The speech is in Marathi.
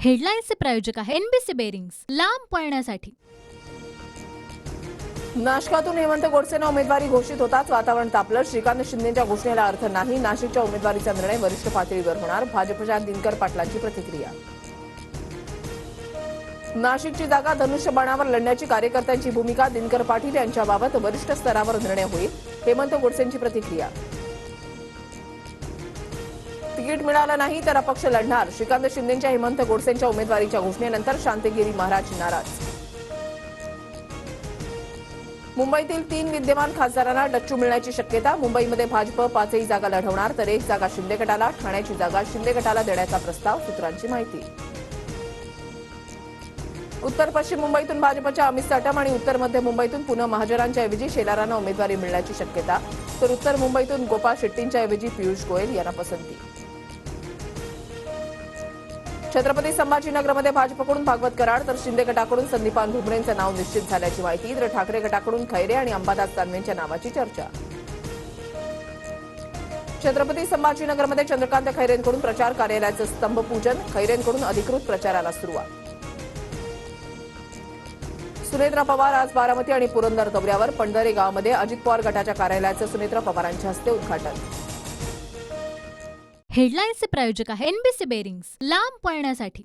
हेडलाईन्सचे प्रायोजक आहे एनबीसी बेरिंग्स, लांब पळण्यासाठी. नाशिकातून हेमंत गोडसेंना उमेदवारी घोषित होताच वातावरण तापलं. श्रीकांत शिंदेच्या घोषणेला अर्थ नाही. नाशिकच्या उमेदवारीचा निर्णय वरिष्ठ पातळीवर होणार. भाजपच्या दिनकर पाटलांची प्रतिक्रिया. नाशिकची जागा धनुष्यबाणावर लढण्याची कार्यकर्त्यांची भूमिका. दिनकर पाटील यांच्याबाबत वरिष्ठ स्तरावर निर्णय होईल. हेमंत गोडसेंची प्रतिक्रिया. तिकीट मिळालं नाही तर अपक्ष लढणार. श्रीकांत शिंदेच्या हेमंत गोडसेंच्या उमेदवारीच्या घोषणेनंतर शांतगिरी महाराज नाराज. मुंबईतील 3 विद्यमान खासदारांना डच्चू मिळण्याची शक्यता. मुंबईमध्ये भाजप 5ही जागा लढवणार तर 1 जागा शिंदे गटाला, ठाण्याची जागा शिंदे गटाला देण्याचा प्रस्ताव. सूत्रांची माहिती. उत्तर पश्चिम मुंबईतून भाजपच्या अमित साटम आणि उत्तर मध्य मुंबईतून पुन्हा महाजनांच्या ऐवजी शेलारांना उमेदवारी मिळण्याची शक्यता. तर उत्तर मुंबईतून गोपाळ शेट्टींच्या ऐवजी पियुष गोयल यांना पसंती. छत्रपती संभाजीनगरमध्ये भाजपकडून भागवत कराड तर शिंदे गटाकडून संदीपान भुमरेंचं नाव निश्चित झाल्याची माहिती. तर ठाकरे गटाकडून खैरे आणि अंबादास दानवेंच्या नावाची चर्चा. छत्रपती संभाजीनगरमध्ये चंद्रकांत खैरेंकडून प्रचार कार्यालयाचं स्तंभपूजन. खैरेंकडून अधिकृत प्रचाराला सुरुवात. सुनेत्रा पवार आज बारामती आणि पुरंदर दौऱ्यावर. पंढरे गावामध्ये अजित पवार गटाच्या कार्यालयाचं सुनेत्रा पवारांच्या हस्ते उद्घाटन. हेडलाईन्सचे प्रायोजक आहे एनबीसी बेरिंग्स, लांब पळण्यासाठी.